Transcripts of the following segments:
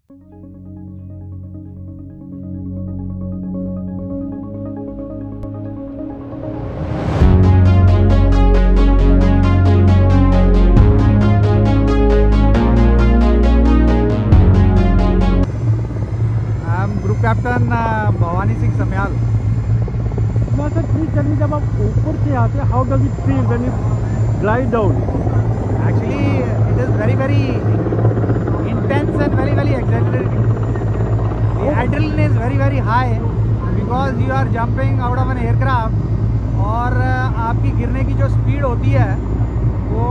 Group captain Bhawani Singh Samyal. Sir please tell me, जब आप ऊपर से आते हैं, how does it feel when you glide down? Actually, it is very, very intense and very, very exhilarating. The adrenaline is very, very high because you are jumping out of an aircraft और आपकी गिरने की जो speed होती है वो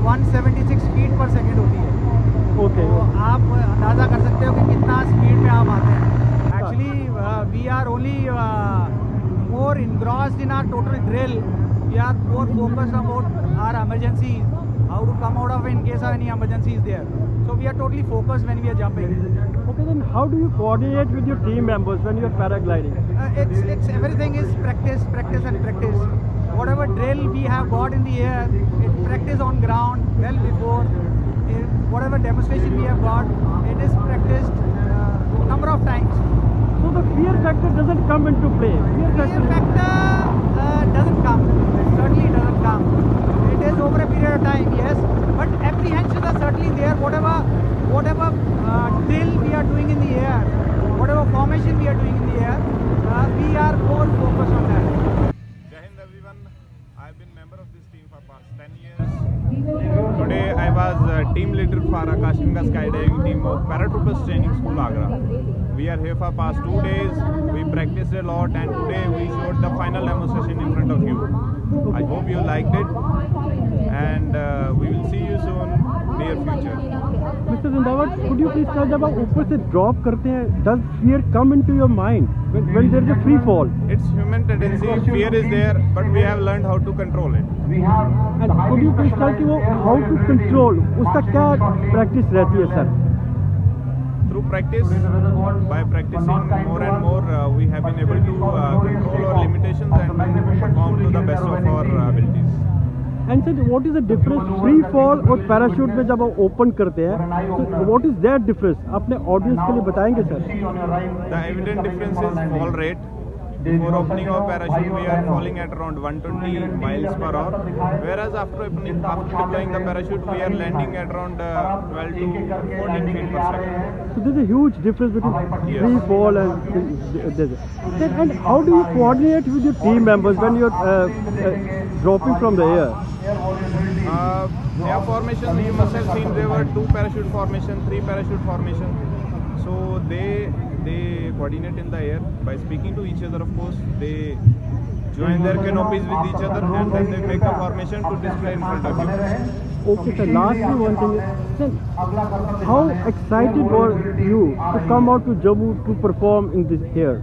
176 feet पर second होती है। ओके, तो आप अंदाज़ा कर सकते हो कि कितना स्पीड में आप आते हैं। Actually, we are only more engrossed in our total drill. We are more focused about our emergencies, how to come out of in case of any emergency is there. So we are totally focused when we are jumping. Okay, then how do you coordinate with your team members when you are paragliding? It's everything is practice, practice and practice. Whatever drill we have got in the air, it's practice on ground well before. Whatever demonstration we have got, it is practiced number of times. So the fear factor doesn't come into play. Fear factor doesn't come. Certainly doesn't come. It is over a period of time, yes. But apprehension is certainly there. Whatever drill we are doing in the air, whatever formation we are doing in the air, we are more focused on that. Jai Hind everyone. I've been member of this team for past 10 years. Today I was team leader for Akashganga skydiving team of Paratroopers Training School, Agra. We are here for past 2 days. We practiced a lot and today we showed the final demonstration in front of you. I hope you liked it and we will see you soon near future. Mr. Zindawat, could you please tell, जब आप ऊपर से drop करते हैं, does fear come into your mind when there is a free fall? It's human tendency. Fear is there, but we have learned how to control it. And could you please tell कि वो how to control, उसका क्या practice रहती है sir? Through practice, by practicing more and more, we have been able to control our limitations and perform to the best of our abilities. And sir, what is the difference free fall और parachute में जब आप open करते हैं, so what is that difference? अपने audience के लिए बताएंगे sir? The evident difference is fall rate. Before opening of parachute, we are falling at around 120 miles per hour, whereas after deploying the parachute, we are landing at around 12 to 14 feet per second. So there's a huge difference between free fall and and how do you coordinate with your team members when you're dropping from the air? Air formation, you must have seen there were 2 parachute formation, 3 parachute formation. So they coordinate in the air by speaking to each other. Of course, they join their canopies with each other and then they make a formation to display in front of you. Okay sir, lastly one thing is, sir, how excited were you to come out to Jammu to perform in this air?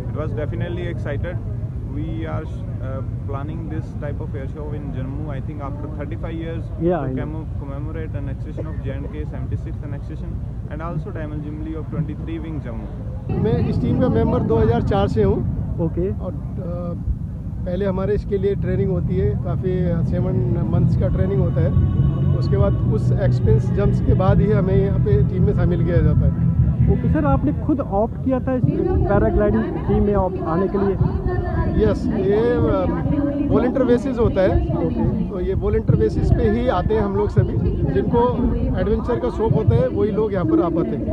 It was definitely excited. We are planning this type of air show in Jammu, I think after 35 years, to commemorate an accession of J&K 76th annexation and also Diamond Jubilee of 23 Wing Jammu. मैं इस team का member 2004 से हूँ। Okay. और पहले हमारे इसके लिए ट्रेनिंग होती है, काफ़ी 7 मंथ्स का ट्रेनिंग होता है। उसके बाद उस एक्सपीरियंस जंप्स के बाद ही हमें यहाँ पे टीम में शामिल किया जाता है। ओके सर, आपने खुद ऑप्ट किया था इस पैराग्लाइडिंग टीम में आने के लिए? यस, ये वॉलंटियर बेसिस होता है। तो ये वॉलंटियर बेसिस पे ही आते हैं हम लोग सभी, जिनको एडवेंचर का शौक होता है वही लोग यहाँ पर आ पाते हैं।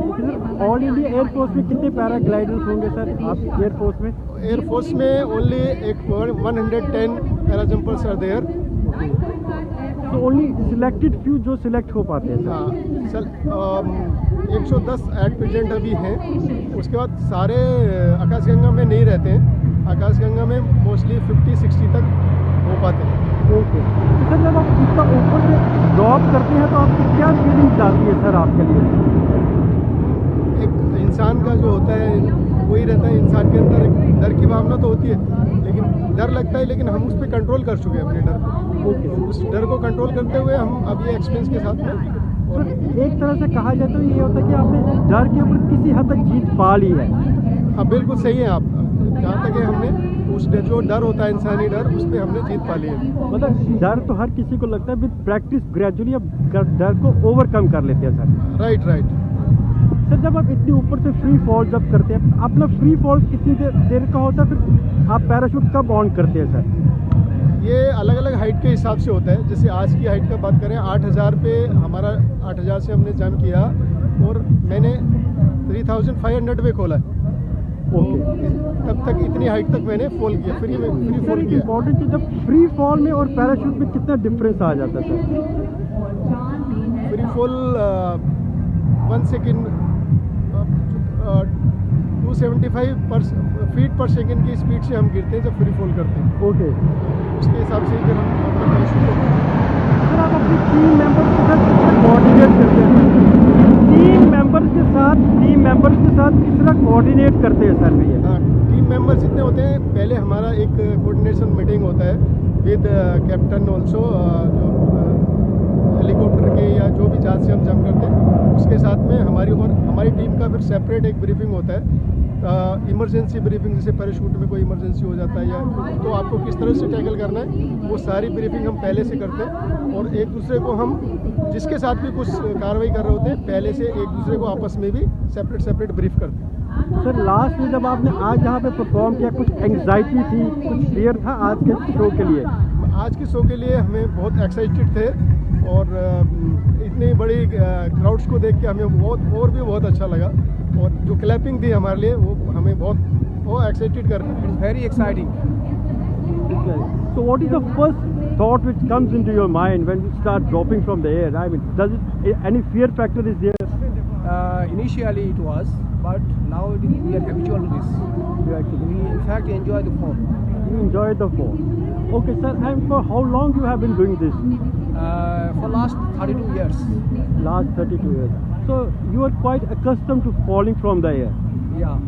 ऑल इंडिया एयरफोर्स में कितने पैराग्लाइडर्स होंगे सर आप एयरफोर्स में? एयरफोर्स में only 110 para jumpers are there. तो ओनली सिलेक्टेड फ्यू जो सिलेक्ट हो पाते हैं? हाँ सर, 110 एट प्रेजेंट अभी हैं। उसके बाद सारे आकाशगंगा में नहीं रहते हैं, आकाशगंगा में मोस्टली 50-60 तक हो पाते हैं। ओके सर, जब आप इतना ऊपर से ड्रॉप करते हैं तो आपकी क्या फीलिंग्स आती है सर आपके लिए? एक इंसान का जो होता है वही रहता है, इंसान के अंदर एक डर की भावना तो होती है, लेकिन डर लगता है, लेकिन हम उस पर कंट्रोल कर चुके हैं अपने डर को। ओके, उस डर को कंट्रोल करते हुए हम अब ये एक्सपीरियंस के साथ में और एक तरह से कहा जाए तो ये होता है कि आपने डर के ऊपर किसी हद तक जीत पा ली है। हाँ बिल्कुल सही है आप, जहाँ तक है हमने उस जो डर होता है इंसानी डर, उस पर हमने जीत पा ली है। मतलब डर तो हर किसी को लगता है, विद प्रैक्टिस ग्रेजुअली आप डर को ओवरकम कर लेते हैं सर। राइट। सर जब आप इतनी ऊपर से फ्री फॉल जब करते हैं, अपना फ्री फॉल कितनी देर का होता है, फिर आप पैराशूट कब ऑन करते हैं सर? ये अलग अलग हाइट के हिसाब से होता है। जैसे आज की हाइट का बात करें, 8000 पे हमारा 8000 से हमने जंप किया और मैंने 3500 पे खोला है। ओके, तब तक इतनी हाइट तक मैंने फॉल किया, फ्री फॉल किया। इम्पोर्टेंट चीज़, जब फ्री फॉल में और पैराशूट में कितना डिफरेंस आ जाता है sir? Free fall 1 second 275 feet पर सेकेंड की स्पीड से हम गिरते हैं जब फ्री फॉल करते हैं। ओके उसके हिसाब से फिर हम अपना पैराशूट करते हैं। सर, आप अपनी टीम मेंबर्स के साथ किस तरह कोऑर्डिनेट करते हैं? टीम मेंबर्स के साथ किस तरह कोऑर्डिनेट करते हैं सर भैया? हाँ, टीम मेंबर्स जितने होते हैं, पहले हमारा एक कोऑर्डिनेशन मीटिंग होता है विद कैप्टन ऑल्सो, जो हेलीकॉप्टर के या जो भी जहाज से हम जंप करते हैं उसके साथ में हमारी टीम का फिर सेपरेट एक ब्रीफिंग होता है, इमरजेंसी ब्रीफिंग। जैसे पैराशूट में कोई इमरजेंसी हो जाता है या तो आपको किस तरह से टैकल करना है, वो सारी ब्रीफिंग हम पहले से करते हैं। और एक दूसरे को हम जिसके साथ भी कुछ कार्रवाई कर रहे होते हैं, पहले से एक दूसरे को आपस में भी सेपरेट ब्रीफ करते हैं। सर लास्ट में जब आपने आज यहाँ पे परफॉर्म किया, कुछ एंग्जाइटी थी, कुछ फियर था आज के शो के लिए? आज के शो के लिए हमें बहुत एक्साइटेड थे और इतनी बड़ी क्राउड्स को देख के हमें बहुत अच्छा लगा। और जो क्लैपिंग थी हमारे लिए वो हमें बहुत एक्साइटेड कर रही है। It's very exciting. So what is the first thought which comes into your mind when you start dropping from the air? I mean, does it, any fear factor is there? Initially it was, but now we are habitual to this. We in fact enjoy the fall. You enjoy the fall. Okay sir, and for how long you have been doing this? For last 32 years. Last 32 years. So you are quite accustomed to falling from the air. Yeah.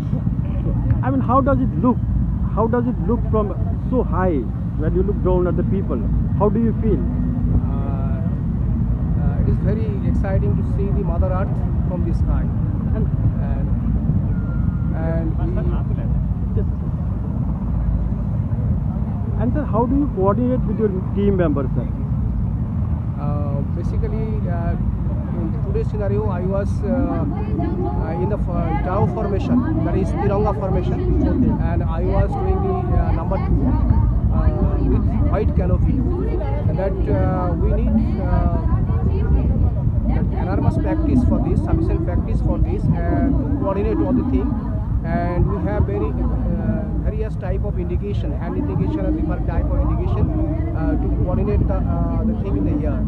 I mean, how does it look? How does it look from so high when you look down at the people? How do you feel? It is very exciting to see the Mother Earth from the sky. And And sir, how do you coordinate with your team members, sir? Basically, in today's scenario, I was in the Tao formation, that is Tiranga formation, and I was doing the number 2 with white canopy. And that we need enormous practice for this, sufficient practice for this, and to coordinate all the thing. And we have various type of indication, hand indication and river type of indication to coordinate the thing in the air.